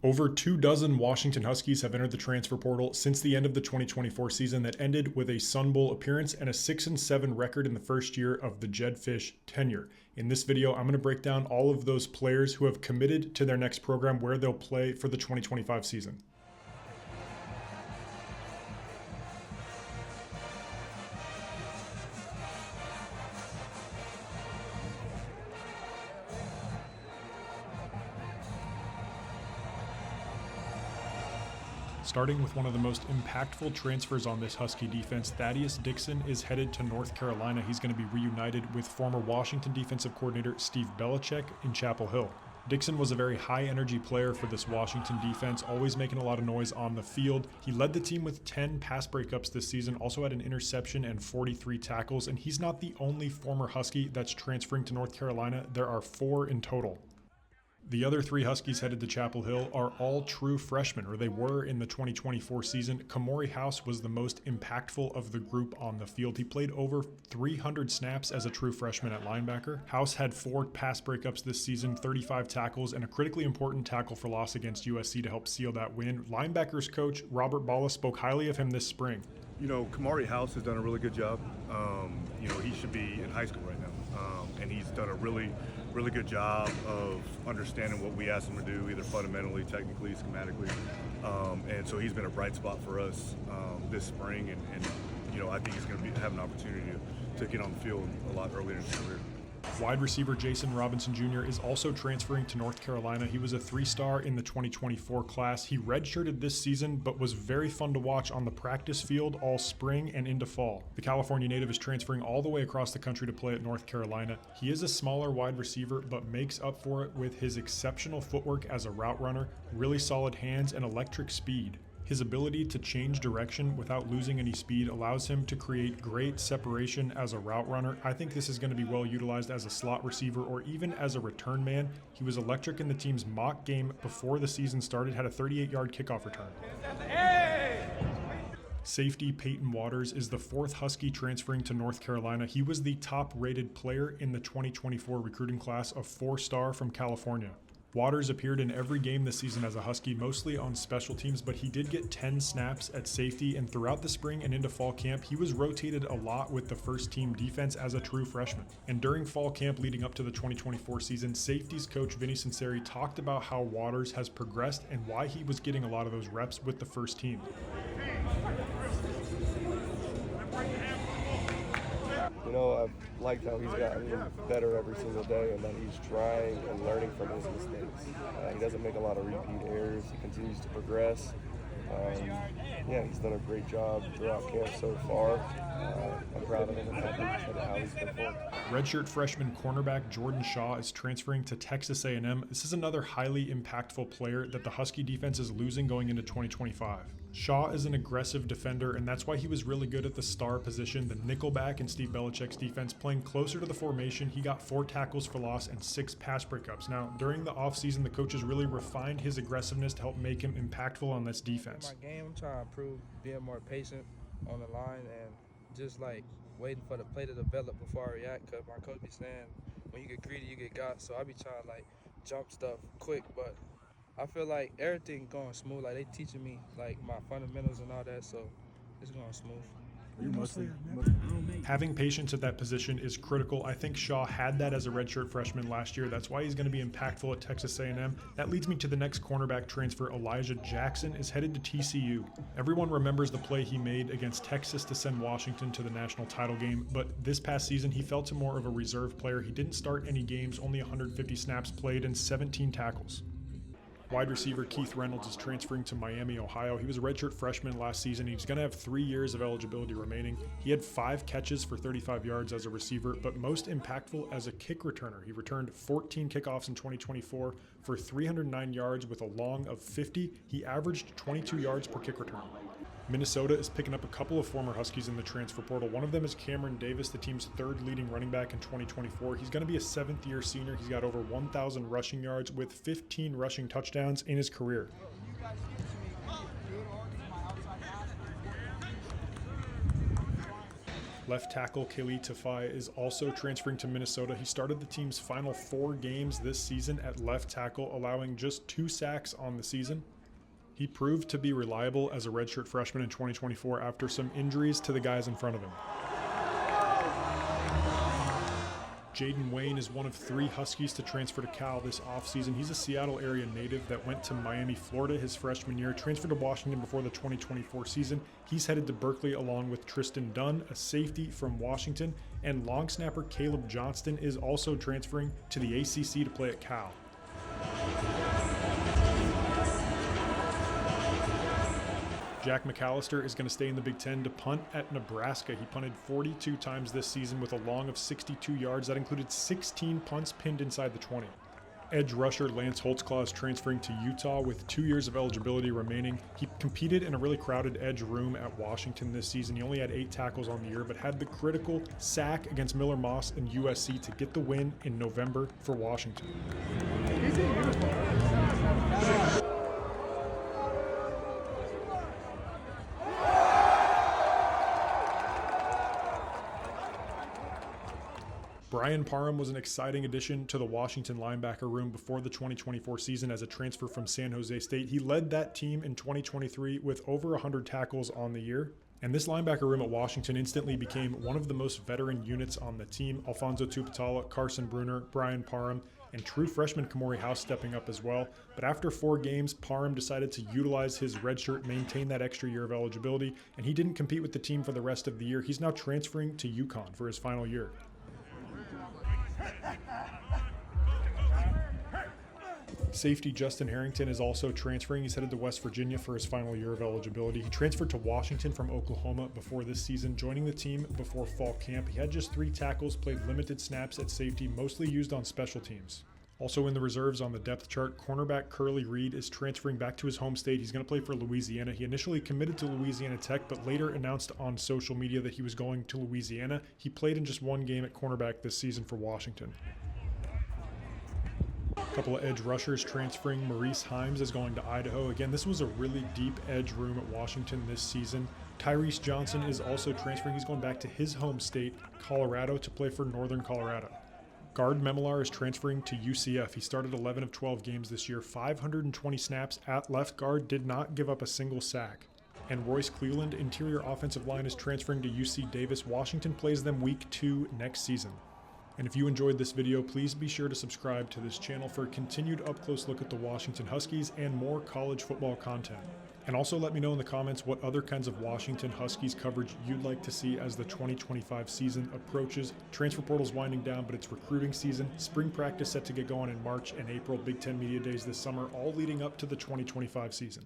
Over 24 Washington Huskies have entered the transfer portal since the end of the 2024 season that ended with a Sun Bowl appearance and a 6-7 record in the first year of the Jedd Fisch tenure. In this video, I'm going to break down all of those players who have committed to their next program where they'll play for the 2025 season. Starting with one of the most impactful transfers on this Husky defense, Thaddeus Dixon is headed to North Carolina. He's going to be reunited with former Washington defensive coordinator Steve Belichick in Chapel Hill. Dixon was a very high-energy player for this Washington defense, always making a lot of noise on the field. He led the team with 10 pass breakups this season, also had an interception and 43 tackles, and he's not the only former Husky that's transferring to North Carolina. There are 4 in total. The other 3 Huskies headed to Chapel Hill are all true freshmen, or they were in the 2024 season. Khmori was the most impactful of the group on the field. He played over 300 snaps as a true freshman at linebacker. House had 4 pass breakups this season, 35 tackles, and a critically important tackle for loss against USC to help seal that win. Linebackers coach Robert Balla spoke highly of him this spring. You know, Khmori has done a really good job. He should be in high school right now, and he's done a really good job of understanding what we asked him to do, either fundamentally, technically, schematically, and so he's been a bright spot for us this spring, and I think he's going to have an opportunity to get on the field a lot earlier in his career. Wide receiver Jason Robinson Jr. is also transferring to North Carolina. He was a 3-star in the 2024 class. He redshirted this season, but was very fun to watch on the practice field all spring and into fall. The California native is transferring all the way across the country to play at North Carolina. He is a smaller wide receiver, but makes up for it with his exceptional footwork as a route runner, really solid hands, and electric speed. His ability to change direction without losing any speed allows him to create great separation as a route runner. I think this is going to be well utilized as a slot receiver or even as a return man. He was electric in the team's mock game before the season started, had a 38-yard kickoff return. Safety Peyton Waters is the 4th Husky transferring to North Carolina. He was the top-rated player in the 2024 recruiting class, a 4-star from California. Waters appeared in every game this season as a Husky, mostly on special teams, but he did get 10 snaps at safety, and throughout the spring and into fall camp, he was rotated a lot with the first-team defense as a true freshman. And during fall camp leading up to the 2024 season, safeties coach Vinny Sunseri talked about how Waters has progressed and why he was getting a lot of those reps with the first team. I've liked how he's gotten better every single day and that he's trying and learning from his mistakes. He doesn't make a lot of repeat errors. He continues to progress. He's done a great job throughout camp so far. I'm proud of him and happy with how he's performed. Redshirt freshman cornerback Jordan Shaw is transferring to Texas A&M. This is another highly impactful player that the Husky defense is losing going into 2025. Shaw is an aggressive defender, and that's why he was really good at the star position, the nickelback in Steve Belichick's defense. Playing closer to the formation, he got 4 tackles for loss and 6 pass breakups. Now, during the offseason, the coaches really refined his aggressiveness to help make him impactful on this defense. My game, I'm trying to improve being more patient on the line and just waiting for the play to develop before I react, because my coach be saying when you get greedy, you get got. So I be trying to jump stuff quick, but I feel like everything going smooth. They teaching me my fundamentals and all that, so it's going smooth. Having patience at that position is critical. I think Shaw had that as a redshirt freshman last year. That's why he's going to be impactful at Texas A&M. That leads me to the next cornerback transfer. Elijah Jackson is headed to TCU. Everyone remembers the play he made against Texas to send Washington to the national title game, but this past season he fell to more of a reserve player. He didn't start any games, only 150 snaps played and 17 tackles. Wide receiver Keith Reynolds is transferring to Miami, Ohio. He was a redshirt freshman last season. He's going to have 3 years of eligibility remaining. He had 5 catches for 35 yards as a receiver, but most impactful as a kick returner. He returned 14 kickoffs in 2024 for 309 yards with a long of 50. He averaged 22 yards per kick return. Minnesota is picking up a couple of former Huskies in the transfer portal. One of them is Cameron Davis, the team's 3rd leading running back in 2024. He's going to be a 7th-year senior. He's got over 1,000 rushing yards with 15 rushing touchdowns in his career. Left tackle Khalid Tafai is also transferring to Minnesota. He started the team's final 4 games this season at left tackle, allowing just 2 sacks on the season. He proved to be reliable as a redshirt freshman in 2024 after some injuries to the guys in front of him. Jaden Wayne is one of 3 Huskies to transfer to Cal this offseason. He's a Seattle area native that went to Miami, Florida his freshman year, transferred to Washington before the 2024 season. He's headed to Berkeley along with Tristan Dunn, a safety from Washington, and long snapper Caleb Johnston is also transferring to the ACC to play at Cal. Jack McAllister is going to stay in the Big Ten to punt at Nebraska. He punted 42 times this season with a long of 62 yards. That included 16 punts pinned inside the 20. Edge rusher Lance Holtzclaw is transferring to Utah with 2 years of eligibility remaining. He competed in a really crowded edge room at Washington this season. He only had 8 tackles on the year, but had the critical sack against Miller Moss and USC to get the win in November for Washington. Brian Parham was an exciting addition to the Washington linebacker room before the 2024 season as a transfer from San Jose State. He led that team in 2023 with over 100 tackles on the year. And this linebacker room at Washington instantly became one of the most veteran units on the team. Alfonso Tupatala, Carson Bruner, Brian Parham, and true freshman Khmori House stepping up as well. But after 4 games, Parham decided to utilize his red shirt, maintain that extra year of eligibility, and he didn't compete with the team for the rest of the year. He's now transferring to UConn for his final year. Safety Justin Harrington is also transferring. He's headed to West Virginia for his final year of eligibility. He transferred to Washington from Oklahoma before this season, joining the team before fall camp. He had just 3 tackles, played limited snaps at safety, mostly used on special teams. Also in the reserves on the depth chart, cornerback Curly Reed is transferring back to his home state. He's going to play for Louisiana. He initially committed to Louisiana Tech, but later announced on social media that he was going to Louisiana. He played in just 1 game at cornerback this season for Washington. A couple of edge rushers transferring. Maurice Himes is going to Idaho. Again, this was a really deep edge room at Washington this season. Tyrese Johnson is also transferring. He's going back to his home state, Colorado, to play for Northern Colorado. Guard Memelar is transferring to UCF. He started 11 of 12 games this year, 520 snaps at left guard, did not give up a single sack. And Royce Cleveland, interior offensive line, is transferring to UC Davis. Washington plays them week 2 next season. And if you enjoyed this video, please be sure to subscribe to this channel for a continued up-close look at the Washington Huskies and more college football content. And also let me know in the comments what other kinds of Washington Huskies coverage you'd like to see as the 2025 season approaches. Transfer portal's winding down, but it's recruiting season. Spring practice set to get going in March and April. Big Ten Media Days this summer, all leading up to the 2025 season.